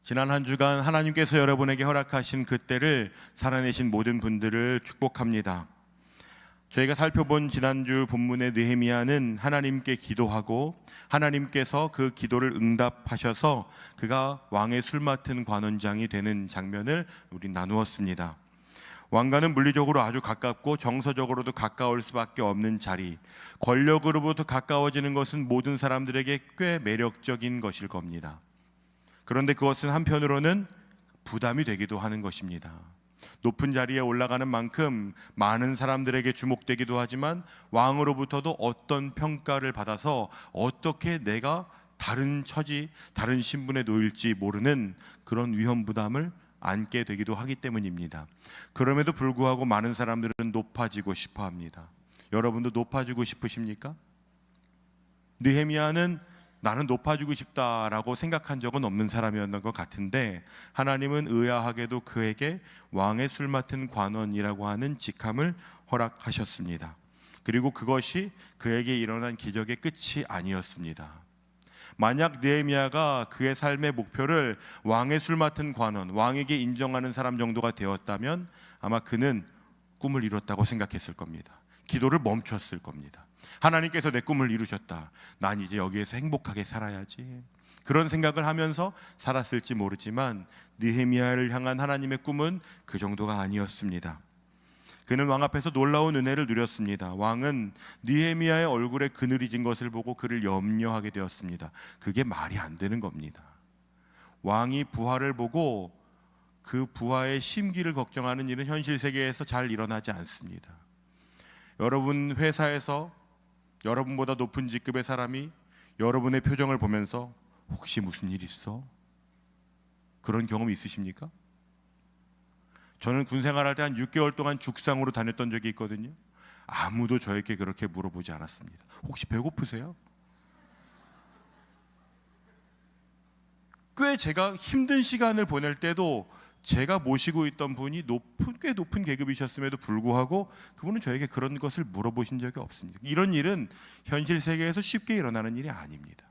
지난 한 주간 하나님께서 여러분에게 허락하신 그 때를 살아내신 모든 분들을 축복합니다. 저희가 살펴본 지난주 본문의 느헤미야는 하나님께 기도하고 하나님께서 그 기도를 응답하셔서 그가 왕의 술 맡은 관원장이 되는 장면을 우리 나누었습니다. 왕과는 물리적으로 아주 가깝고 정서적으로도 가까울 수밖에 없는 자리, 권력으로부터 가까워지는 것은 모든 사람들에게 꽤 매력적인 것일 겁니다. 그런데 그것은 한편으로는 부담이 되기도 하는 것입니다. 높은 자리에 올라가는 만큼 많은 사람들에게 주목되기도 하지만 왕으로부터도 어떤 평가를 받아서 어떻게 내가 다른 처지, 다른 신분에 놓일지 모르는 그런 위험 부담을 안게 되기도 하기 때문입니다. 그럼에도 불구하고 많은 사람들은 높아지고 싶어 합니다. 여러분도 높아지고 싶으십니까? 느헤미야는 나는 높아지고 싶다라고 생각한 적은 없는 사람이었던 것 같은데 하나님은 의아하게도 그에게 왕의 술 맡은 관원이라고 하는 직함을 허락하셨습니다. 그리고 그것이 그에게 일어난 기적의 끝이 아니었습니다. 만약 느헤미야가 그의 삶의 목표를 왕의 술 맡은 관원, 왕에게 인정하는 사람 정도가 되었다면 아마 그는 꿈을 이뤘다고 생각했을 겁니다. 기도를 멈췄을 겁니다. 하나님께서 내 꿈을 이루셨다. 난 이제 여기에서 행복하게 살아야지. 그런 생각을 하면서 살았을지 모르지만 느헤미야를 향한 하나님의 꿈은 그 정도가 아니었습니다. 그는 왕 앞에서 놀라운 은혜를 누렸습니다. 왕은 느헤미야의 얼굴에 그늘이 진 것을 보고 그를 염려하게 되었습니다. 그게 말이 안 되는 겁니다. 왕이 부하를 보고 그 부하의 심기를 걱정하는 일은 현실 세계에서 잘 일어나지 않습니다. 여러분 회사에서 여러분보다 높은 직급의 사람이 여러분의 표정을 보면서 혹시 무슨 일 있어? 그런 경험 있으십니까? 저는 군 생활할 때 한 6개월 동안 죽상으로 다녔던 적이 있거든요. 아무도 저에게 그렇게 물어보지 않았습니다. 혹시 배고프세요? 꽤 제가 힘든 시간을 보낼 때도 제가 모시고 있던 분이 꽤 높은 계급이셨음에도 불구하고 그분은 저에게 그런 것을 물어보신 적이 없습니다. 이런 일은 현실 세계에서 쉽게 일어나는 일이 아닙니다.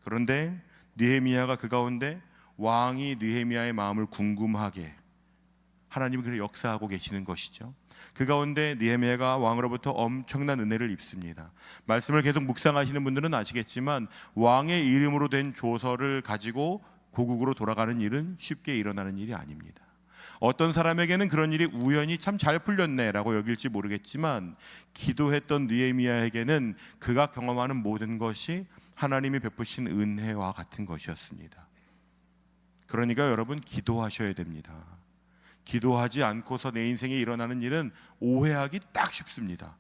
그런데 느헤미야가 그 가운데 왕이 느헤미야의 마음을 궁금하게 하나님이 그를 역사하고 계시는 것이죠. 그 가운데 느헤미야가 왕으로부터 엄청난 은혜를 입습니다. 말씀을 계속 묵상하시는 분들은 아시겠지만 왕의 이름으로 된 조서를 가지고 고국으로 돌아가는 일은 쉽게 일어나는 일이 아닙니다. 어떤 사람에게는 그런 일이 우연히 참 잘 풀렸네라고 여길지 모르겠지만 기도했던 느헤미야에게는 그가 경험하는 모든 것이 하나님이 베푸신 은혜와 같은 것이었습니다. 그러니까 여러분 기도하셔야 됩니다. 기도하지 않고서 내 인생에 일어나는 일은 오해하기 딱 쉽습니다.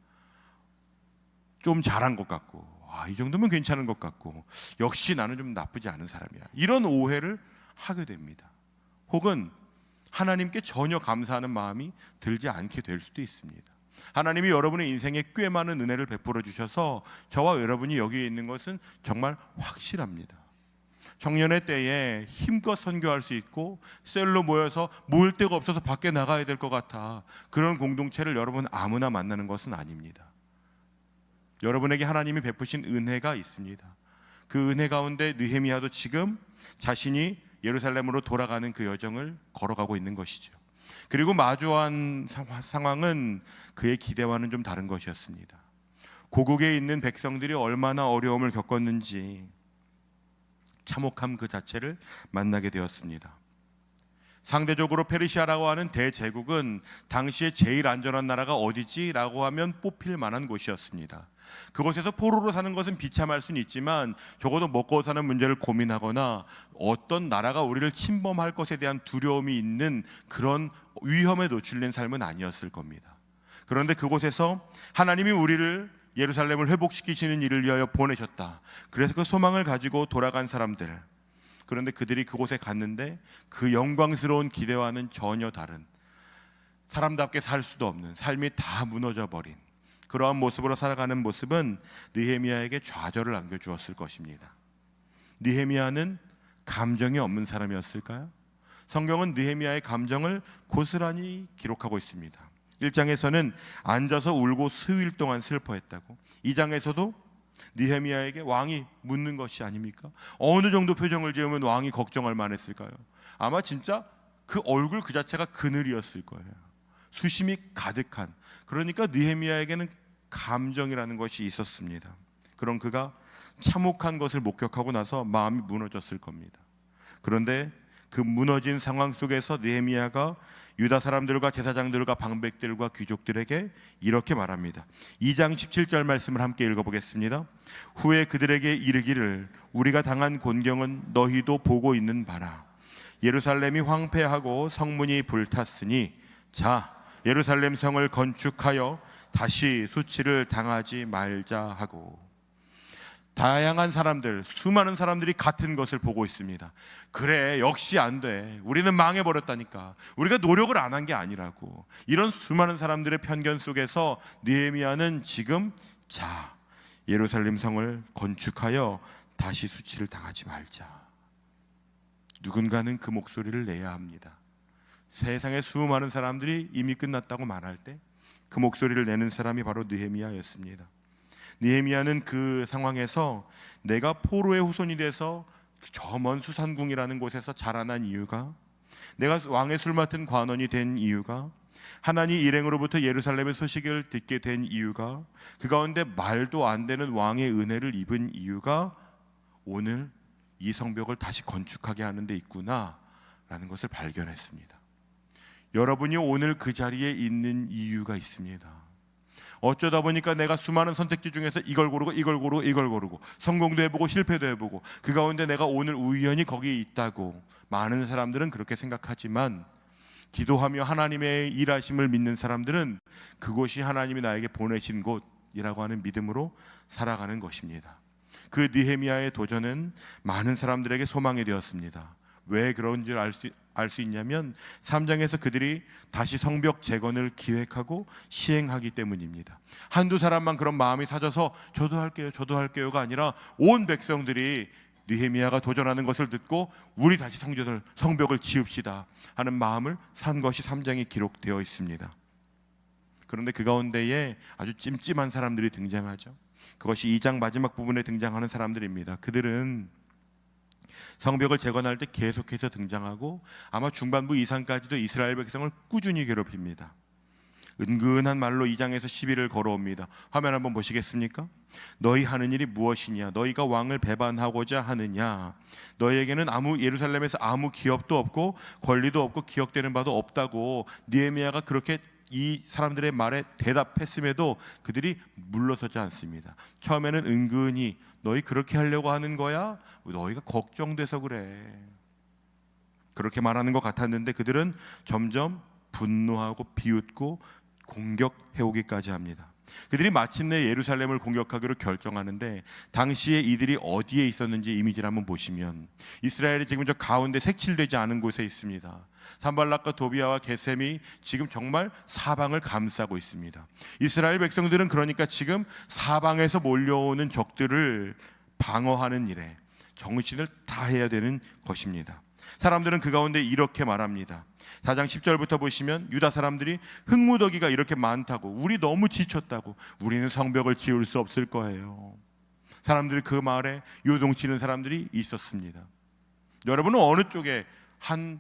좀 잘한 것 같고 이 정도면 괜찮은 것 같고 역시 나는 좀 나쁘지 않은 사람이야, 이런 오해를 하게 됩니다. 혹은 하나님께 전혀 감사하는 마음이 들지 않게 될 수도 있습니다. 하나님이 여러분의 인생에 꽤 많은 은혜를 베풀어 주셔서 저와 여러분이 여기에 있는 것은 정말 확실합니다. 청년의 때에 힘껏 선교할 수 있고 셀로 모여서 모을 데가 없어서 밖에 나가야 될 것 같아, 그런 공동체를 여러분 아무나 만나는 것은 아닙니다. 여러분에게 하나님이 베푸신 은혜가 있습니다. 그 은혜 가운데 느헤미야도 지금 자신이 예루살렘으로 돌아가는 그 여정을 걸어가고 있는 것이죠. 그리고 마주한 상황은 그의 기대와는 좀 다른 것이었습니다. 고국에 있는 백성들이 얼마나 어려움을 겪었는지 참혹함 그 자체를 만나게 되었습니다. 상대적으로 페르시아라고 하는 대제국은 당시에 제일 안전한 나라가 어디지? 라고 하면 뽑힐 만한 곳이었습니다. 그곳에서 포로로 사는 것은 비참할 수는 있지만 적어도 먹고 사는 문제를 고민하거나 어떤 나라가 우리를 침범할 것에 대한 두려움이 있는 그런 위험에 노출된 삶은 아니었을 겁니다. 그런데 그곳에서 하나님이 우리를 예루살렘을 회복시키시는 일을 위하여 보내셨다. 그래서 그 소망을 가지고 돌아간 사람들, 그런데 그들이 그곳에 갔는데 그 영광스러운 기대와는 전혀 다른, 사람답게 살 수도 없는, 삶이 다 무너져 버린 그러한 모습으로 살아가는 모습은 느헤미야에게 좌절을 안겨주었을 것입니다. 느헤미야는 감정이 없는 사람이었을까요? 성경은 느헤미야의 감정을 고스란히 기록하고 있습니다. 1장에서는 앉아서 울고 수일 동안 슬퍼했다고, 2장에서도 느헤미야에게 왕이 묻는 것이 아닙니까? 어느 정도 표정을 지으면 왕이 걱정할 만했을까요? 아마 진짜 그 얼굴 그 자체가 그늘이었을 거예요. 수심이 가득한. 그러니까 느헤미야에게는 감정이라는 것이 있었습니다. 그런 그가 참혹한 것을 목격하고 나서 마음이 무너졌을 겁니다. 그런데 그 무너진 상황 속에서 느헤미야가 유다 사람들과 제사장들과 방백들과 귀족들에게 이렇게 말합니다. 2장 17절 말씀을 함께 읽어보겠습니다. 후에 그들에게 이르기를 우리가 당한 곤경은 너희도 보고 있는 바라. 예루살렘이 황폐하고 성문이 불탔으니 자 예루살렘 성을 건축하여 다시 수치를 당하지 말자 하고, 다양한 사람들, 수많은 사람들이 같은 것을 보고 있습니다. 그래, 역시 안 돼. 우리는 망해버렸다니까. 우리가 노력을 안 한 게 아니라고. 이런 수많은 사람들의 편견 속에서 느헤미야는 지금 자, 예루살렘 성을 건축하여 다시 수치를 당하지 말자. 누군가는 그 목소리를 내야 합니다. 세상의 수많은 사람들이 이미 끝났다고 말할 때 그 목소리를 내는 사람이 바로 느헤미야였습니다. 느헤미야는 그 상황에서 내가 포로의 후손이 돼서 저 먼 수산궁이라는 곳에서 자라난 이유가, 내가 왕의 술 맡은 관원이 된 이유가, 하나님 일행으로부터 예루살렘의 소식을 듣게 된 이유가, 그 가운데 말도 안 되는 왕의 은혜를 입은 이유가 오늘 이 성벽을 다시 건축하게 하는 데 있구나 라는 것을 발견했습니다. 여러분이 오늘 그 자리에 있는 이유가 있습니다. 어쩌다 보니까 내가 수많은 선택지 중에서 이걸 고르고 성공도 해보고 실패도 해보고 그 가운데 내가 오늘 우연히 거기에 있다고 많은 사람들은 그렇게 생각하지만, 기도하며 하나님의 일하심을 믿는 사람들은 그곳이 하나님이 나에게 보내신 곳이라고 하는 믿음으로 살아가는 것입니다. 그 느헤미야의 도전은 많은 사람들에게 소망이 되었습니다. 왜 그런 줄 알 수 있냐면 3장에서 그들이 다시 성벽 재건을 기획하고 시행하기 때문입니다. 한두 사람만 그런 마음이 사져서 저도 할게요가 아니라 온 백성들이 느헤미야가 도전하는 것을 듣고 우리 다시 성벽을 지읍시다 하는 마음을 산 것이 3장에 기록되어 있습니다. 그런데 그 가운데에 아주 찜찜한 사람들이 등장하죠. 그것이 2장 마지막 부분에 등장하는 사람들입니다. 그들은 성벽을 재건할 때 계속해서 등장하고 아마 중반부 이상까지도 이스라엘 백성을 꾸준히 괴롭힙니다. 은근한 말로 2장에서 10일을 걸어옵니다. 화면 한번 보시겠습니까? 너희 하는 일이 무엇이냐? 너희가 왕을 배반하고자 하느냐? 너희에게는 예루살렘에서 아무 기업도 없고 권리도 없고 기억되는 바도 없다고 느헤미야가 그렇게 이 사람들의 말에 대답했음에도 그들이 물러서지 않습니다. 처음에는 은근히 너희 그렇게 하려고 하는 거야? 너희가 걱정돼서 그래. 그렇게 말하는 것 같았는데 그들은 점점 분노하고 비웃고 공격해오기까지 합니다. 그들이 마침내 예루살렘을 공격하기로 결정하는데 당시에 이들이 어디에 있었는지 이미지를 한번 보시면 이스라엘이 지금 저 가운데 색칠되지 않은 곳에 있습니다. 산발락과 도비아와 게셈이 지금 정말 사방을 감싸고 있습니다. 이스라엘 백성들은 그러니까 지금 사방에서 몰려오는 적들을 방어하는 일에 정신을 다해야 되는 것입니다. 사람들은 그 가운데 이렇게 말합니다. 4장 10절부터 보시면 유다 사람들이 흙무더기가 이렇게 많다고, 우리 너무 지쳤다고, 우리는 성벽을 지을 수 없을 거예요. 사람들이 그 말에 요동치는 사람들이 있었습니다. 여러분은 어느 쪽에 한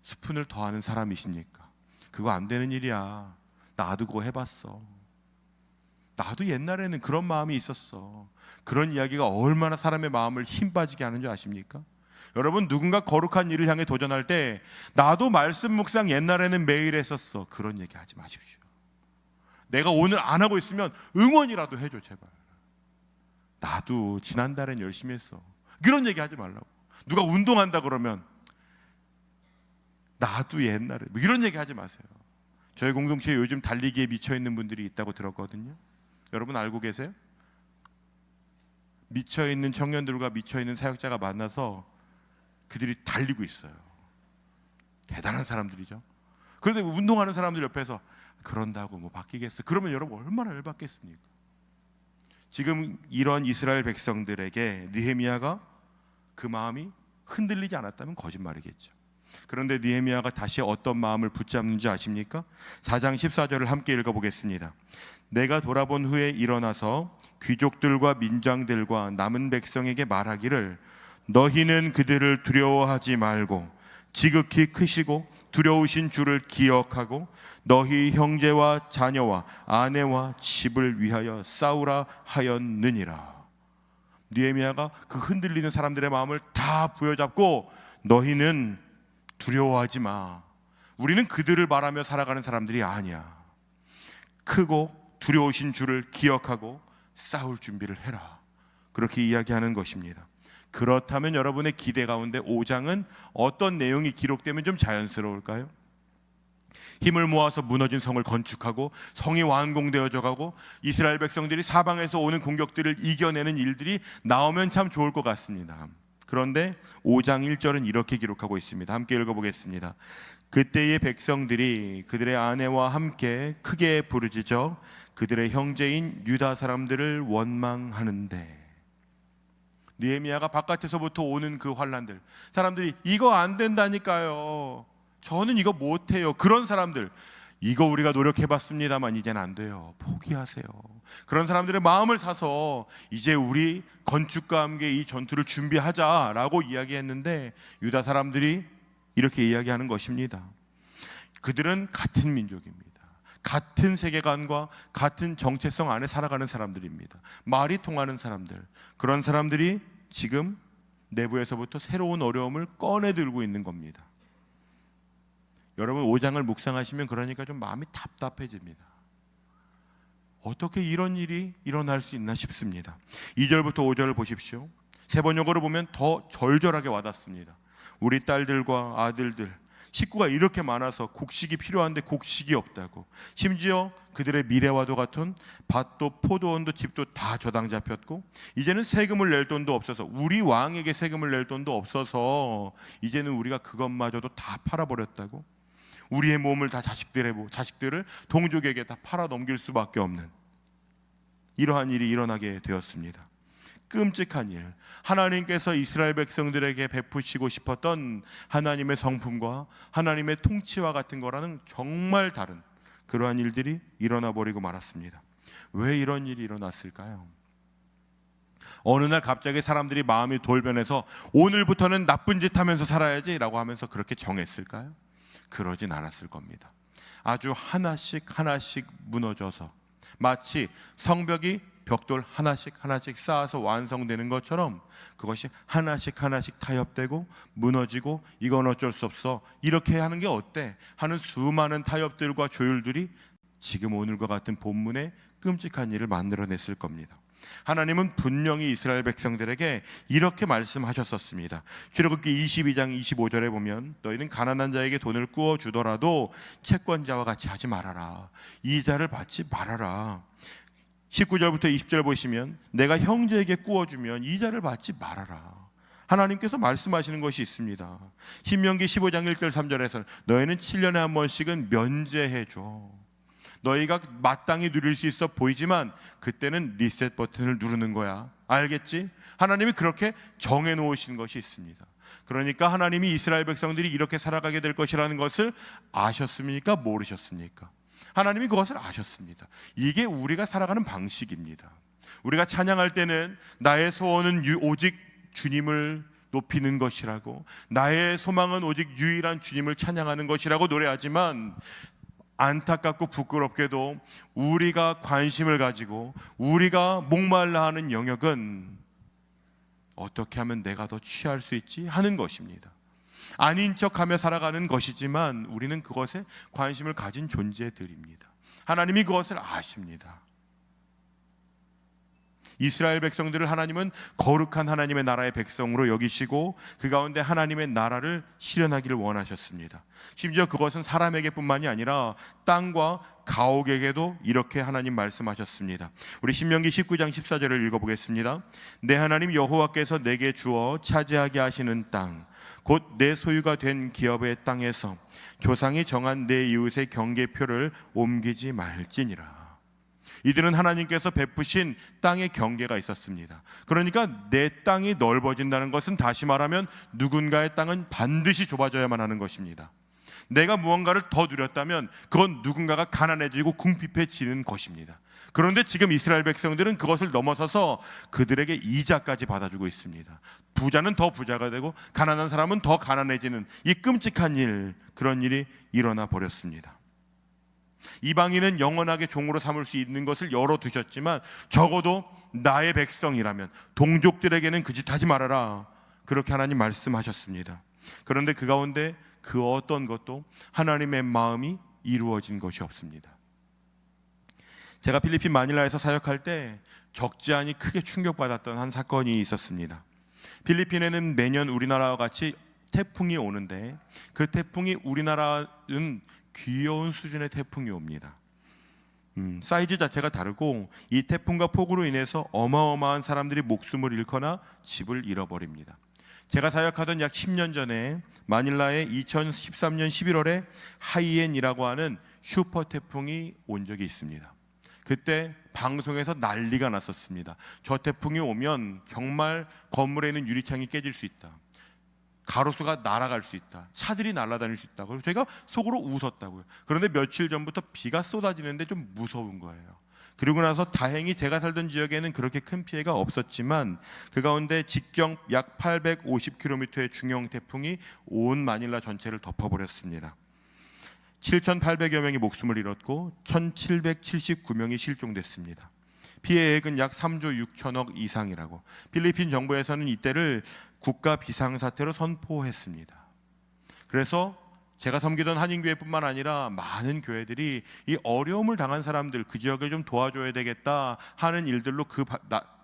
스푼을 더하는 사람이십니까? 그거 안 되는 일이야. 나도 그거 해봤어. 나도 옛날에는 그런 마음이 있었어. 그런 이야기가 얼마나 사람의 마음을 힘 빠지게 하는 줄 아십니까? 여러분, 누군가 거룩한 일을 향해 도전할 때 나도 말씀 묵상 옛날에는 매일 했었어, 그런 얘기 하지 마십시오. 내가 오늘 안 하고 있으면 응원이라도 해줘 제발. 나도 지난달엔 열심히 했어, 그런 얘기 하지 말라고. 누가 운동한다 그러면 나도 옛날에 이런 얘기 하지 마세요. 저희 공동체에 요즘 달리기에 미쳐있는 분들이 있다고 들었거든요. 여러분 알고 계세요? 미쳐있는 청년들과 미쳐있는 사역자가 만나서 그들이 달리고 있어요. 대단한 사람들이죠. 그런데 운동하는 사람들 옆에서 그런다고 뭐 바뀌겠어? 그러면 여러분 얼마나 열받겠습니까? 지금 이런 이스라엘 백성들에게 느헤미야가 그 마음이 흔들리지 않았다면 거짓말이겠죠. 그런데 느헤미야가 다시 어떤 마음을 붙잡는지 아십니까? 4장 14절을 함께 읽어보겠습니다. 내가 돌아본 후에 일어나서 귀족들과 민장들과 남은 백성에게 말하기를 너희는 그들을 두려워하지 말고 지극히 크시고 두려우신 주를 기억하고 너희 형제와 자녀와 아내와 집을 위하여 싸우라 하였느니라. 느헤미야가 그 흔들리는 사람들의 마음을 다 부여잡고 너희는 두려워하지 마. 우리는 그들을 말하며 살아가는 사람들이 아니야. 크고 두려우신 주를 기억하고 싸울 준비를 해라. 그렇게 이야기하는 것입니다. 그렇다면 여러분의 기대 가운데 5장은 어떤 내용이 기록되면 좀 자연스러울까요? 힘을 모아서 무너진 성을 건축하고 성이 완공되어져 가고 이스라엘 백성들이 사방에서 오는 공격들을 이겨내는 일들이 나오면 참 좋을 것 같습니다. 그런데 5장 1절은 이렇게 기록하고 있습니다. 함께 읽어보겠습니다. 그때의 백성들이 그들의 아내와 함께 크게 부르짖어 그들의 형제인 유다 사람들을 원망하는데, 느헤미야가 바깥에서부터 오는 그 환난들, 사람들이 이거 안 된다니까요, 저는 이거 못해요, 그런 사람들, 이거 우리가 노력해봤습니다만 이제는 안 돼요, 포기하세요. 그런 사람들의 마음을 사서 이제 우리 건축과 함께 이 전투를 준비하자라고 이야기했는데, 유다 사람들이 이렇게 이야기하는 것입니다. 그들은 같은 민족입니다. 같은 세계관과 같은 정체성 안에 살아가는 사람들입니다. 말이 통하는 사람들, 그런 사람들이 지금 내부에서부터 새로운 어려움을 꺼내 들고 있는 겁니다. 여러분 5장을 묵상하시면 그러니까 좀 마음이 답답해집니다. 어떻게 이런 일이 일어날 수 있나 싶습니다. 2절부터 5절을 보십시오. 세 번역으로 보면 더 절절하게 와닿습니다. 우리 딸들과 아들들, 식구가 이렇게 많아서 곡식이 필요한데 곡식이 없다고, 심지어 그들의 미래와도 같은 밭도 포도원도 집도 다 저당 잡혔고 이제는 세금을 낼 돈도 없어서, 우리 왕에게 세금을 낼 돈도 없어서 이제는 우리가 그것마저도 다 팔아버렸다고, 우리의 몸을 다 자식들을 동족에게 다 팔아 넘길 수밖에 없는 이러한 일이 일어나게 되었습니다. 끔찍한 일, 하나님께서 이스라엘 백성들에게 베푸시고 싶었던 하나님의 성품과 하나님의 통치와 같은 거라는 정말 다른 그러한 일들이 일어나 버리고 말았습니다. 왜 이런 일이 일어났을까요? 어느 날 갑자기 사람들이 마음이 돌변해서 오늘부터는 나쁜 짓 하면서 살아야지 라고 하면서 그렇게 정했을까요? 그러진 않았을 겁니다. 아주 하나씩 무너져서 마치 성벽이 벽돌 하나씩 쌓아서 완성되는 것처럼 그것이 하나씩 타협되고 무너지고, 이건 어쩔 수 없어, 이렇게 하는 게 어때 하는 수많은 타협들과 조율들이 지금 오늘과 같은 본문에 끔찍한 일을 만들어냈을 겁니다. 하나님은 분명히 이스라엘 백성들에게 이렇게 말씀하셨었습니다. 출애굽기 22장 25절에 보면 너희는 가난한 자에게 돈을 꾸어 주더라도 채권자와 같이 하지 말아라, 이자를 받지 말아라. 19절부터 20절 보시면 내가 형제에게 꾸어주면 이자를 받지 말아라. 하나님께서 말씀하시는 것이 있습니다. 신명기 15장 1절 3절에서는 너희는 7년에 한 번씩은 면제해줘. 너희가 마땅히 누릴 수 있어 보이지만 그때는 리셋 버튼을 누르는 거야, 알겠지? 하나님이 그렇게 정해놓으신 것이 있습니다. 그러니까 하나님이 이스라엘 백성들이 이렇게 살아가게 될 것이라는 것을 아셨습니까? 모르셨습니까? 하나님이 그것을 아셨습니다. 이게 우리가 살아가는 방식입니다. 우리가 찬양할 때는 나의 소원은 오직 주님을 높이는 것이라고, 나의 소망은 오직 유일한 주님을 찬양하는 것이라고 노래하지만, 안타깝고 부끄럽게도 우리가 관심을 가지고 우리가 목말라 하는 영역은 어떻게 하면 내가 더 취할 수 있지 하는 것입니다. 아닌 척하며 살아가는 것이지만 우리는 그것에 관심을 가진 존재들입니다. 하나님이 그것을 아십니다. 이스라엘 백성들을 하나님은 거룩한 하나님의 나라의 백성으로 여기시고 그 가운데 하나님의 나라를 실현하기를 원하셨습니다. 심지어 그것은 사람에게 뿐만이 아니라 땅과 가옥에게도 이렇게 하나님 말씀하셨습니다. 우리 신명기 19장 14절을 읽어보겠습니다. 내 하나님 여호와께서 내게 주어 차지하게 하시는 땅, 곧 내 소유가 된 기업의 땅에서 조상이 정한 내 이웃의 경계표를 옮기지 말지니라. 이들은 하나님께서 베푸신 땅의 경계가 있었습니다. 그러니까 내 땅이 넓어진다는 것은 다시 말하면 누군가의 땅은 반드시 좁아져야만 하는 것입니다. 내가 무언가를 더 누렸다면 그건 누군가가 가난해지고 궁핍해지는 것입니다. 그런데 지금 이스라엘 백성들은 그것을 넘어서서 그들에게 이자까지 받아주고 있습니다. 부자는 더 부자가 되고 가난한 사람은 더 가난해지는 이 끔찍한 일, 그런 일이 일어나 버렸습니다. 이방인은 영원하게 종으로 삼을 수 있는 것을 열어두셨지만 적어도 나의 백성이라면 동족들에게는 그 짓 하지 말아라, 그렇게 하나님 말씀하셨습니다. 그런데 그 가운데 그 어떤 것도 하나님의 마음이 이루어진 것이 없습니다. 제가 필리핀 마닐라에서 사역할 때 적지 않이 크게 충격받았던 한 사건이 있었습니다. 필리핀에는 매년 우리나라와 같이 태풍이 오는데 그 태풍이 우리나라는 귀여운 수준의 태풍이 옵니다. 사이즈 자체가 다르고 이 태풍과 폭우로 인해서 어마어마한 사람들이 목숨을 잃거나 집을 잃어버립니다. 제가 사역하던 약 10년 전에 마닐라에 2013년 11월에 하이엔이라고 하는 슈퍼 태풍이 온 적이 있습니다. 그때 방송에서 난리가 났었습니다. 저 태풍이 오면 정말 건물에 있는 유리창이 깨질 수 있다, 가로수가 날아갈 수 있다, 차들이 날아다닐 수 있다. 그래서 제가 속으로 웃었다고요. 그런데 며칠 전부터 비가 쏟아지는데 좀 무서운 거예요. 그리고 나서 다행히 제가 살던 지역에는 그렇게 큰 피해가 없었지만 그 가운데 직경 약 850km의 중형 태풍이 온 마닐라 전체를 덮어버렸습니다. 7,800여 명이 목숨을 잃었고 1,779명이 실종됐습니다. 피해액은 약 3조 6천억 이상이라고 필리핀 정부에서는 이때를 국가 비상사태로 선포했습니다. 그래서 제가 섬기던 한인교회뿐만 아니라 많은 교회들이 이 어려움을 당한 사람들, 그 지역을 좀 도와줘야 되겠다 하는 일들로 그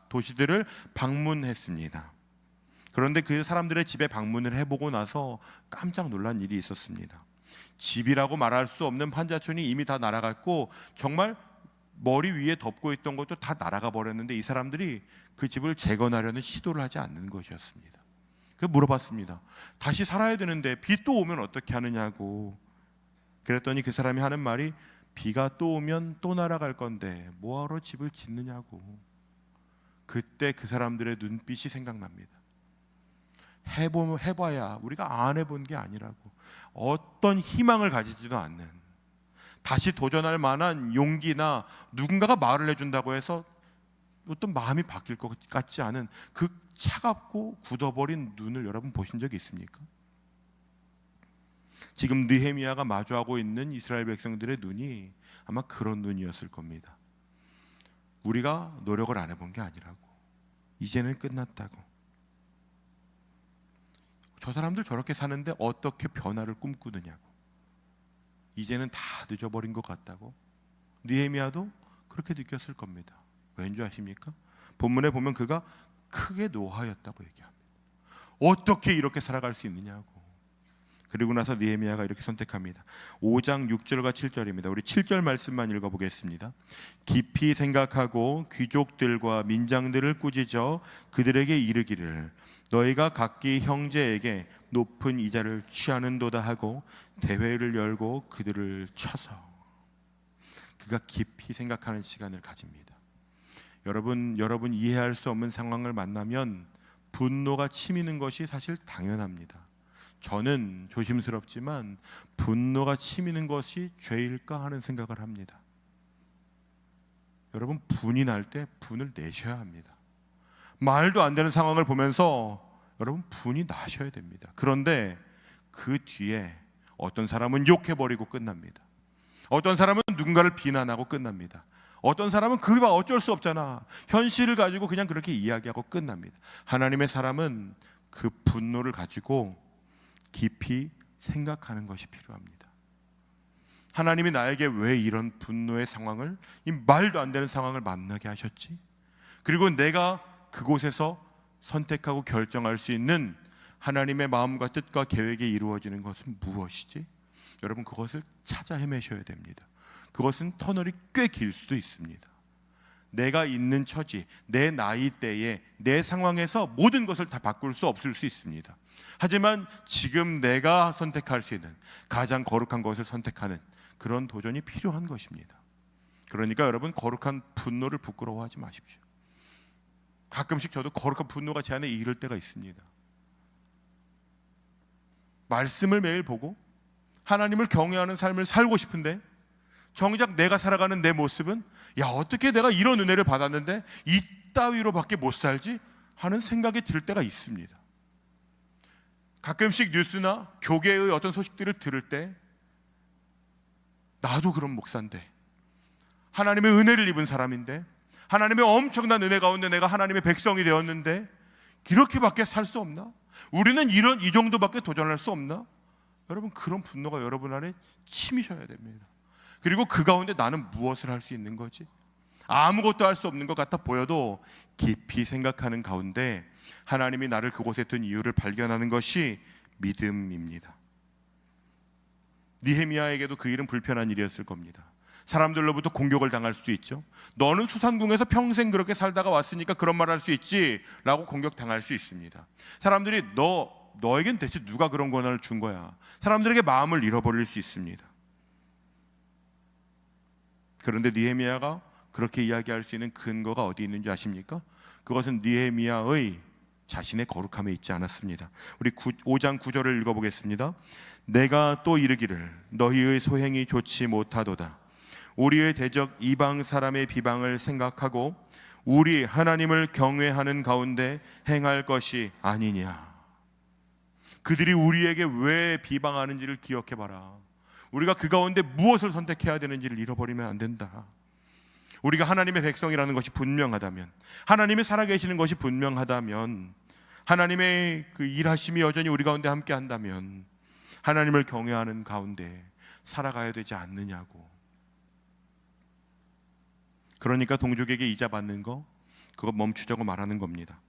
도시들을 방문했습니다. 그런데 그 사람들의 집에 방문을 해보고 나서 깜짝 놀란 일이 있었습니다. 집이라고 말할 수 없는 판자촌이 이미 다 날아갔고 정말 머리 위에 덮고 있던 것도 다 날아가 버렸는데 이 사람들이 그 집을 재건하려는 시도를 하지 않는 것이었습니다. 그래서 물어봤습니다. 다시 살아야 되는데 비 또 오면 어떻게 하느냐고. 그랬더니 그 사람이 하는 말이 비가 또 오면 또 날아갈 건데 뭐하러 집을 짓느냐고. 그때 그 사람들의 눈빛이 생각납니다. 해봐야 우리가 안 해본 게 아니라고, 어떤 희망을 가지지도 않는, 다시 도전할 만한 용기나 누군가가 말을 해준다고 해서 어떤 마음이 바뀔 것 같지 않은 그 차갑고 굳어버린 눈을 여러분 보신 적이 있습니까? 지금 느헤미야가 마주하고 있는 이스라엘 백성들의 눈이 아마 그런 눈이었을 겁니다. 우리가 노력을 안 해본 게 아니라고, 이제는 끝났다고. 저 사람들 저렇게 사는데 어떻게 변화를 꿈꾸느냐고, 이제는 다 늦어버린 것 같다고. 느헤미야도 그렇게 느꼈을 겁니다. 왠지 아십니까? 본문에 보면 그가 크게 노하였다고 얘기합니다. 어떻게 이렇게 살아갈 수 있느냐고. 그리고 나서 느헤미야가 이렇게 선택합니다. 5장 6절과 7절입니다. 우리 7절 말씀만 읽어보겠습니다. 깊이 생각하고 귀족들과 민장들을 꾸짖어 그들에게 이르기를 너희가 각기 형제에게 높은 이자를 취하는도다 하고 대회를 열고 그들을 쳐서. 그가 깊이 생각하는 시간을 가집니다. 여러분 이해할 수 없는 상황을 만나면 분노가 치미는 것이 사실 당연합니다. 저는 조심스럽지만 분노가 치미는 것이 죄일까 하는 생각을 합니다. 여러분, 분이 날 때 분을 내셔야 합니다. 말도 안 되는 상황을 보면서 여러분 분이 나셔야 됩니다. 그런데 그 뒤에 어떤 사람은 욕해버리고 끝납니다. 어떤 사람은 누군가를 비난하고 끝납니다. 어떤 사람은 그게 어쩔 수 없잖아, 현실을 가지고 그냥 그렇게 이야기하고 끝납니다. 하나님의 사람은 그 분노를 가지고 깊이 생각하는 것이 필요합니다. 하나님이 나에게 왜 이런 분노의 상황을, 이 말도 안 되는 상황을 만나게 하셨지? 그리고 내가 그곳에서 선택하고 결정할 수 있는 하나님의 마음과 뜻과 계획이 이루어지는 것은 무엇이지? 여러분, 그것을 찾아 헤매셔야 됩니다. 그것은 터널이 꽤 길 수도 있습니다. 내가 있는 처지, 내 나이대에, 내 상황에서 모든 것을 다 바꿀 수 없을 수 있습니다. 하지만 지금 내가 선택할 수 있는 가장 거룩한 것을 선택하는 그런 도전이 필요한 것입니다. 그러니까 여러분, 거룩한 분노를 부끄러워하지 마십시오. 가끔씩 저도 거룩한 분노가 제 안에 이를 때가 있습니다. 말씀을 매일 보고 하나님을 경외하는 삶을 살고 싶은데 정작 내가 살아가는 내 모습은 야, 어떻게 내가 이런 은혜를 받았는데 이따위로밖에 못 살지 하는 생각이 들 때가 있습니다. 가끔씩 뉴스나 교계의 어떤 소식들을 들을 때 나도 그런 목사인데, 하나님의 은혜를 입은 사람인데, 하나님의 엄청난 은혜 가운데 내가 하나님의 백성이 되었는데 이렇게밖에 살 수 없나? 우리는 이 정도밖에 도전할 수 없나? 여러분, 그런 분노가 여러분 안에 치미셔야 됩니다. 그리고 그 가운데 나는 무엇을 할 수 있는 거지? 아무것도 할 수 없는 것 같아 보여도 깊이 생각하는 가운데 하나님이 나를 그곳에 둔 이유를 발견하는 것이 믿음입니다. 느헤미야에게도 그 일은 불편한 일이었을 겁니다. 사람들로부터 공격을 당할 수도 있죠. 너는 수산궁에서 평생 그렇게 살다가 왔으니까 그런 말 할 수 있지 라고 공격당할 수 있습니다. 사람들이 너에겐 대체 누가 그런 권한을 준 거야? 사람들에게 마음을 잃어버릴 수 있습니다. 그런데 느헤미야가 그렇게 이야기할 수 있는 근거가 어디 있는지 아십니까? 그것은 느헤미야의 자신의 거룩함에 있지 않았습니다. 우리 5장 9절을 읽어보겠습니다. 내가 또 이르기를 너희의 소행이 좋지 못하도다. 우리의 대적 이방 사람의 비방을 생각하고 우리 하나님을 경외하는 가운데 행할 것이 아니냐. 그들이 우리에게 왜 비방하는지를 기억해봐라. 우리가 그 가운데 무엇을 선택해야 되는지를 잃어버리면 안 된다. 우리가 하나님의 백성이라는 것이 분명하다면, 하나님이 살아계시는 것이 분명하다면, 하나님의 그 일하심이 여전히 우리 가운데 함께 한다면 하나님을 경외하는 가운데 살아가야 되지 않느냐고. 그러니까 동족에게 이자 받는 거 그거 멈추자고 말하는 겁니다.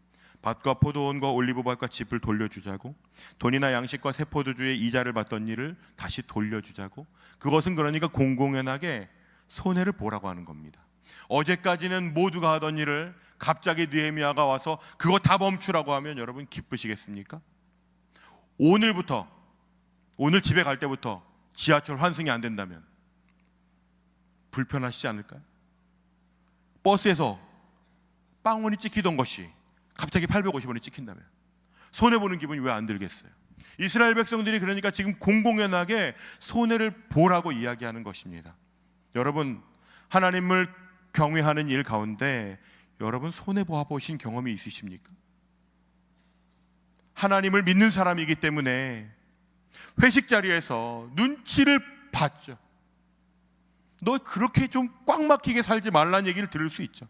밭과 포도원과 올리브밭과 짚을 돌려주자고, 돈이나 양식과 세포도주의 이자를 받던 일을 다시 돌려주자고. 그것은 그러니까 공공연하게 손해를 보라고 하는 겁니다. 어제까지는 모두가 하던 일을 갑자기 느헤미야가 와서 그거 다 멈추라고 하면 여러분 기쁘시겠습니까? 오늘 집에 갈 때부터 지하철 환승이 안 된다면 불편하시지 않을까요? 버스에서 빵원이 찍히던 것이 갑자기 850원이 찍힌다면 손해보는 기분이 왜 안 들겠어요? 이스라엘 백성들이 그러니까 지금 공공연하게 손해를 보라고 이야기하는 것입니다. 여러분, 하나님을 경외하는 일 가운데 여러분 손해보아 보신 경험이 있으십니까? 하나님을 믿는 사람이기 때문에 회식 자리에서 눈치를 봤죠. 너 그렇게 좀 꽉 막히게 살지 말라는 얘기를 들을 수 있죠.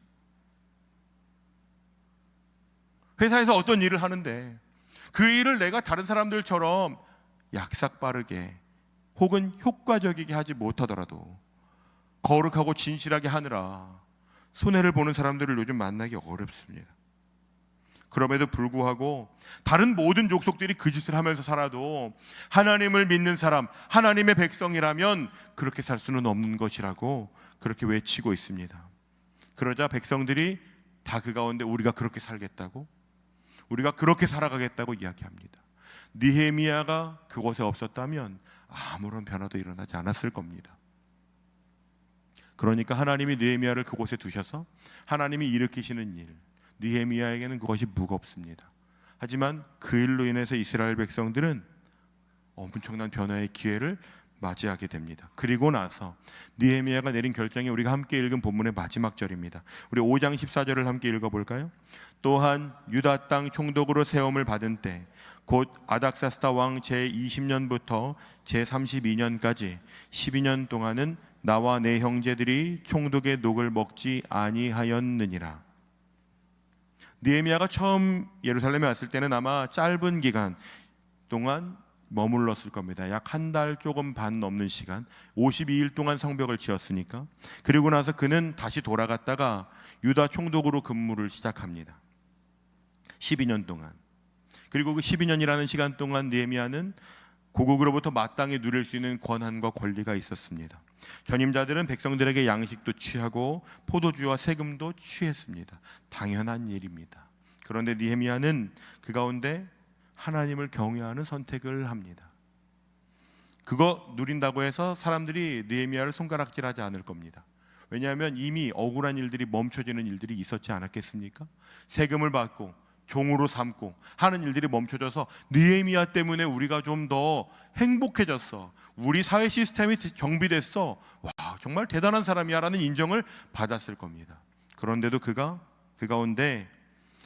회사에서 어떤 일을 하는데 그 일을 내가 다른 사람들처럼 약삭 빠르게 혹은 효과적이게 하지 못하더라도 거룩하고 진실하게 하느라 손해를 보는 사람들을 요즘 만나기 어렵습니다. 그럼에도 불구하고 다른 모든 족속들이 그 짓을 하면서 살아도 하나님을 믿는 사람, 하나님의 백성이라면 그렇게 살 수는 없는 것이라고 그렇게 외치고 있습니다. 그러자 백성들이 다 그 가운데 우리가 그렇게 살겠다고, 우리가 그렇게 살아가겠다고 이야기합니다. 느헤미야가 그곳에 없었다면 아무런 변화도 일어나지 않았을 겁니다. 그러니까 하나님이 느헤미야를 그곳에 두셔서 하나님이 일으키시는 일, 느헤미야에게는 그것이 무겁습니다. 하지만 그 일로 인해서 이스라엘 백성들은 엄청난 변화의 기회를 맞이하게 됩니다. 그리고 나서 느헤미야가 내린 결정이 우리가 함께 읽은 본문의 마지막 절입니다. 우리 5장 14절을 함께 읽어볼까요? 또한 유다 땅 총독으로 세움을 받은 때 곧 아닥사스다 왕 제20년부터 제32년까지 12년 동안은 나와 내 형제들이 총독의 녹을 먹지 아니하였느니라. 느헤미야가 처음 예루살렘에 왔을 때는 아마 짧은 기간 동안 머물렀을 겁니다. 약 한 달 조금 반 넘는 시간, 52일 동안 성벽을 지었으니까. 그리고 나서 그는 다시 돌아갔다가 유다 총독으로 근무를 시작합니다. 12년 동안. 그리고 그 12년이라는 시간 동안 느헤미야는 고국으로부터 마땅히 누릴 수 있는 권한과 권리가 있었습니다. 전임자들은 백성들에게 양식도 취하고 포도주와 세금도 취했습니다. 당연한 일입니다. 그런데 느헤미야는 그 가운데 하나님을 경외하는 선택을 합니다. 그거 누린다고 해서 사람들이 느헤미야를 손가락질하지 않을 겁니다. 왜냐하면 이미 억울한 일들이 멈춰지는 일들이 있었지 않았겠습니까? 세금을 받고 종으로 삼고 하는 일들이 멈춰져서 느헤미야 때문에 우리가 좀 더 행복해졌어, 우리 사회 시스템이 정비됐어, 와 정말 대단한 사람이야 라는 인정을 받았을 겁니다. 그런데도 그가 그 가운데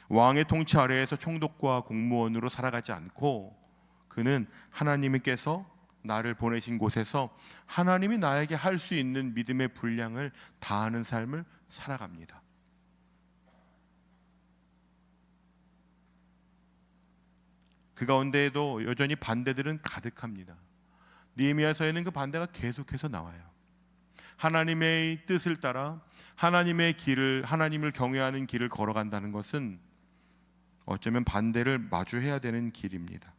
왕의 통치 아래에서 총독과 공무원으로 살아가지 않고 그는 하나님께서 나를 보내신 곳에서 하나님이 나에게 할 수 있는 믿음의 분량을 다하는 삶을 살아갑니다. 그 가운데에도 여전히 반대들은 가득합니다. 느헤미야서에는 그 반대가 계속해서 나와요. 하나님의 뜻을 따라 하나님의 길을, 하나님을 경외하는 길을 걸어간다는 것은 어쩌면 반대를 마주해야 되는 길입니다.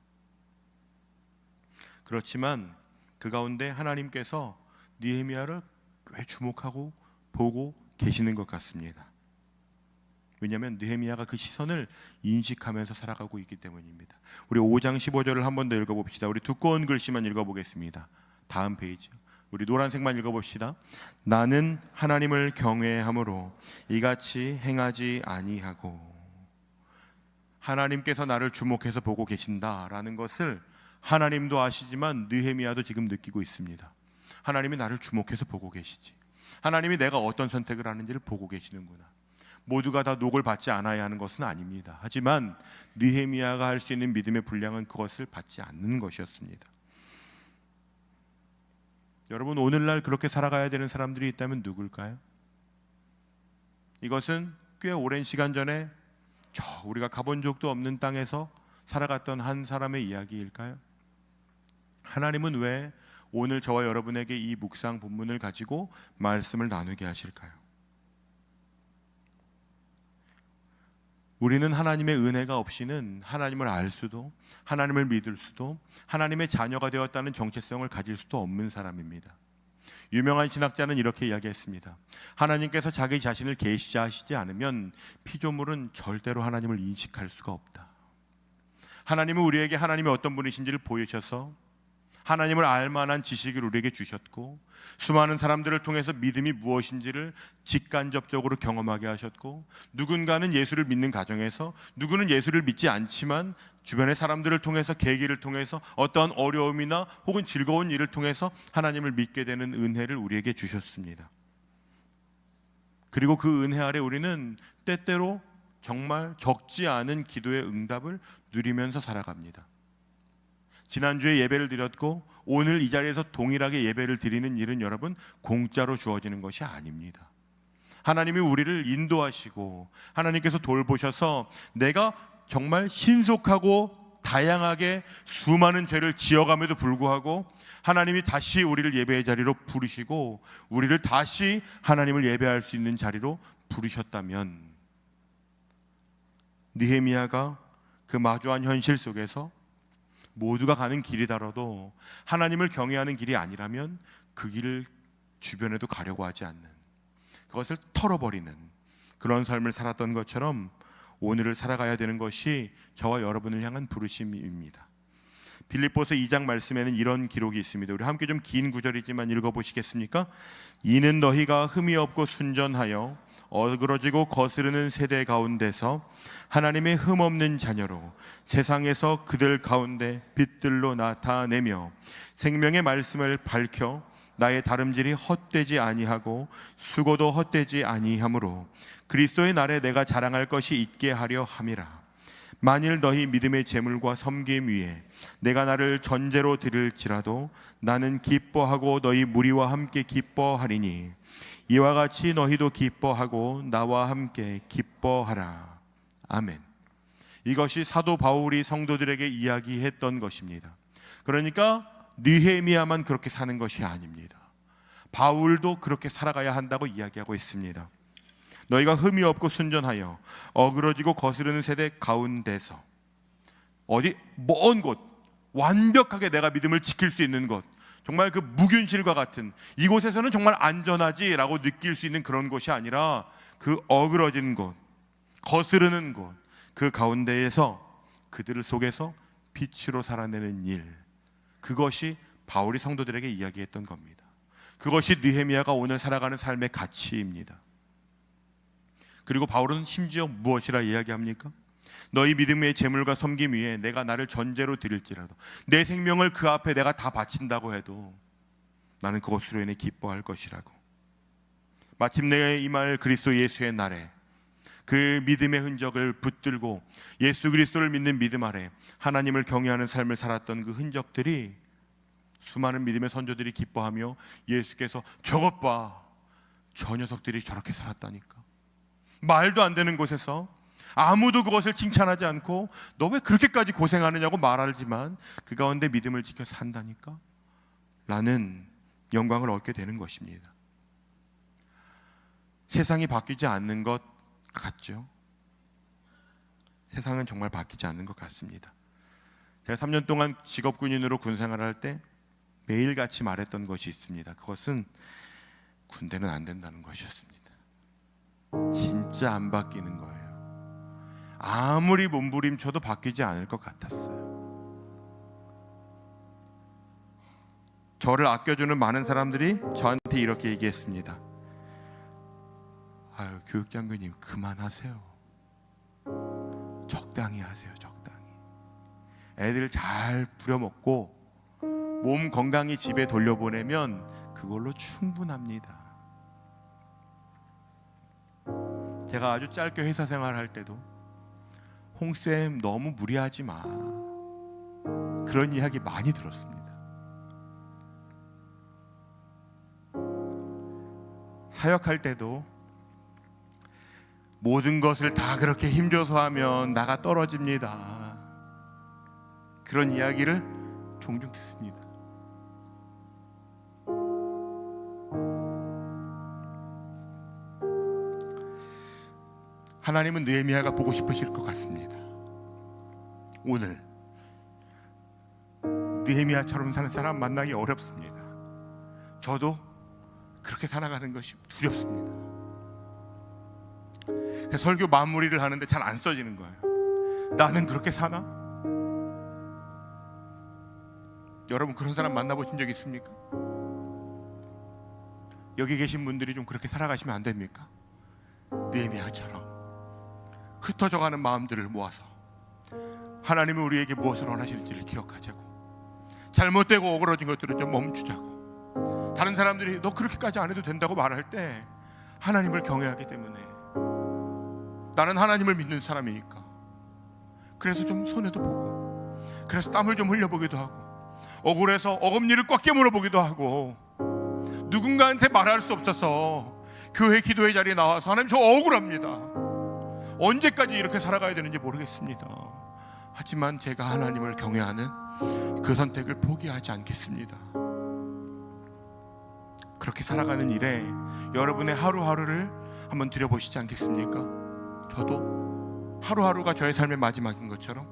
그렇지만 그 가운데 하나님께서 느헤미야를 꽤 주목하고 보고 계시는 것 같습니다. 왜냐하면 느헤미야가 그 시선을 인식하면서 살아가고 있기 때문입니다. 우리 5장 15절을 한 번 더 읽어봅시다. 우리 두꺼운 글씨만 읽어보겠습니다. 다음 페이지 우리 노란색만 읽어봅시다. 나는 하나님을 경외함으로 이같이 행하지 아니하고. 하나님께서 나를 주목해서 보고 계신다라는 것을 하나님도 아시지만 느헤미야도 지금 느끼고 있습니다. 하나님이 나를 주목해서 보고 계시지, 하나님이 내가 어떤 선택을 하는지를 보고 계시는구나. 모두가 다 녹을 받지 않아야 하는 것은 아닙니다. 하지만 느헤미야가 할 수 있는 믿음의 분량은 그것을 받지 않는 것이었습니다. 여러분, 오늘날 그렇게 살아가야 되는 사람들이 있다면 누굴까요? 이것은 꽤 오랜 시간 전에 우리가 가본 적도 없는 땅에서 살아갔던 한 사람의 이야기일까요? 하나님은 왜 오늘 저와 여러분에게 이 묵상 본문을 가지고 말씀을 나누게 하실까요? 우리는 하나님의 은혜가 없이는 하나님을 알 수도, 하나님을 믿을 수도, 하나님의 자녀가 되었다는 정체성을 가질 수도 없는 사람입니다. 유명한 신학자는 이렇게 이야기했습니다. 하나님께서 자기 자신을 계시하시지 않으면 피조물은 절대로 하나님을 인식할 수가 없다. 하나님은 우리에게 하나님이 어떤 분이신지를 보여주셔서 하나님을 알 만한 지식을 우리에게 주셨고, 수많은 사람들을 통해서 믿음이 무엇인지를 직간접적으로 경험하게 하셨고, 누군가는 예수를 믿는 가정에서, 누구는 예수를 믿지 않지만 주변의 사람들을 통해서, 계기를 통해서, 어떠한 어려움이나 혹은 즐거운 일을 통해서 하나님을 믿게 되는 은혜를 우리에게 주셨습니다. 그리고 그 은혜 아래 우리는 때때로 정말 적지 않은 기도의 응답을 누리면서 살아갑니다. 지난주에 예배를 드렸고 오늘 이 자리에서 동일하게 예배를 드리는 일은 여러분 공짜로 주어지는 것이 아닙니다. 하나님이 우리를 인도하시고 하나님께서 돌보셔서 내가 정말 신속하고 다양하게 수많은 죄를 지어감에도 불구하고 하나님이 다시 우리를 예배의 자리로 부르시고 우리를 다시 하나님을 예배할 수 있는 자리로 부르셨다면, 느헤미야가 그 마주한 현실 속에서 모두가 가는 길이더라도 하나님을 경외하는 길이 아니라면 그 길을 주변에도 가려고 하지 않는, 그것을 털어버리는 그런 삶을 살았던 것처럼 오늘을 살아가야 되는 것이 저와 여러분을 향한 부르심입니다. 빌립보서 2장 말씀에는 이런 기록이 있습니다. 우리 함께 좀 긴 구절이지만 읽어보시겠습니까? 이는 너희가 흠이 없고 순전하여 어그러지고 거스르는 세대 가운데서 하나님의 흠없는 자녀로 세상에서 그들 가운데 빛들로 나타내며 생명의 말씀을 밝혀 나의 다름질이 헛되지 아니하고 수고도 헛되지 아니하므로 그리스도의 날에 내가 자랑할 것이 있게 하려 함이라. 만일 너희 믿음의 제물과 섬김 위에 내가 나를 전제로 드릴지라도 나는 기뻐하고 너희 무리와 함께 기뻐하리니 이와 같이 너희도 기뻐하고 나와 함께 기뻐하라. 아멘. 이것이 사도 바울이 성도들에게 이야기했던 것입니다. 그러니까 느헤미야만 그렇게 사는 것이 아닙니다. 바울도 그렇게 살아가야 한다고 이야기하고 있습니다. 너희가 흠이 없고 순전하여 어그러지고 거스르는 세대 가운데서, 어디 먼 곳, 완벽하게 내가 믿음을 지킬 수 있는 곳, 정말 그 무균실과 같은 이곳에서는 정말 안전하지라고 느낄 수 있는 그런 곳이 아니라 그 어그러진 곳, 거스르는 곳, 그 가운데에서 그들 속에서 빛으로 살아내는 일, 그것이 바울이 성도들에게 이야기했던 겁니다. 그것이 느헤미야가 오늘 살아가는 삶의 가치입니다. 그리고 바울은 심지어 무엇이라 이야기합니까? 너희 믿음의 재물과 섬김 위에 내가 나를 전제로 드릴지라도, 내 생명을 그 앞에 내가 다 바친다고 해도 나는 그것으로 인해 기뻐할 것이라고. 마침내 임할 그리스도 예수의 날에 그 믿음의 흔적을 붙들고 예수 그리스도를 믿는 믿음 아래 하나님을 경외하는 삶을 살았던 그 흔적들이 수많은 믿음의 선조들이 기뻐하며 예수께서 저것 봐, 저 녀석들이 저렇게 살았다니까, 말도 안 되는 곳에서 아무도 그것을 칭찬하지 않고 너 왜 그렇게까지 고생하느냐고 말하지만 그 가운데 믿음을 지켜 산다니까 라는 영광을 얻게 되는 것입니다. 세상이 바뀌지 않는 것 같죠? 세상은 정말 바뀌지 않는 것 같습니다. 제가 3년 동안 직업군인으로 군생활을 할 때 매일같이 말했던 것이 있습니다. 그것은 군대는 안 된다는 것이었습니다. 진짜 안 바뀌는 거예요. 아무리 몸부림쳐도 바뀌지 않을 것 같았어요. 저를 아껴주는 많은 사람들이 저한테 이렇게 얘기했습니다. 아유, 교육장교님 그만하세요. 적당히 하세요. 적당히. 애들 잘 부려먹고 몸 건강히 집에 돌려보내면 그걸로 충분합니다. 제가 아주 짧게 회사 생활할 때도 홍쌤 너무 무리하지 마, 그런 이야기 많이 들었습니다. 사역할 때도 모든 것을 다 그렇게 힘줘서 하면 나가 떨어집니다, 그런 이야기를 종종 듣습니다. 하나님은 느헤미야가 보고 싶으실 것 같습니다. 오늘 느헤미야처럼 사는 사람 만나기 어렵습니다. 저도 그렇게 살아가는 것이 두렵습니다. 설교 마무리를 하는데 잘 안 써지는 거예요. 나는 그렇게 사나? 여러분 그런 사람 만나보신 적 있습니까? 여기 계신 분들이 좀 그렇게 살아가시면 안 됩니까? 느헤미야처럼 흩어져가는 마음들을 모아서 하나님은 우리에게 무엇을 원하시는지를 기억하자고, 잘못되고 오그러진 것들은 좀 멈추자고. 다른 사람들이 너 그렇게까지 안 해도 된다고 말할 때 하나님을 경외하기 때문에 나는 하나님을 믿는 사람이니까 그래서 좀 손해도 보고, 그래서 땀을 좀 흘려보기도 하고, 억울해서 어금니를 꽉 깨물어 보기도 하고, 누군가한테 말할 수 없어서 교회 기도회 자리에 나와서 하나님 저 억울합니다, 언제까지 이렇게 살아가야 되는지 모르겠습니다, 하지만 제가 하나님을 경외하는 그 선택을 포기하지 않겠습니다. 그렇게 살아가는 일에 여러분의 하루하루를 한번 들여보시지 않겠습니까? 저도 하루하루가 저의 삶의 마지막인 것처럼,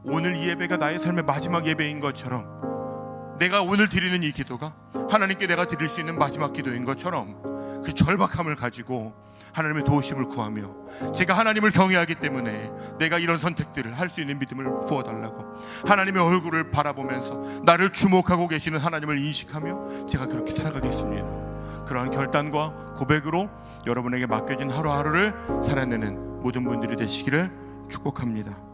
오늘 이 예배가 나의 삶의 마지막 예배인 것처럼, 내가 오늘 드리는 이 기도가 하나님께 내가 드릴 수 있는 마지막 기도인 것처럼 그 절박함을 가지고 하나님의 도우심을 구하며, 제가 하나님을 경외하기 때문에 내가 이런 선택들을 할 수 있는 믿음을 부어달라고, 하나님의 얼굴을 바라보면서 나를 주목하고 계시는 하나님을 인식하며 제가 그렇게 살아가겠습니다. 그러한 결단과 고백으로 여러분에게 맡겨진 하루하루를 살아내는 모든 분들이 되시기를 축복합니다.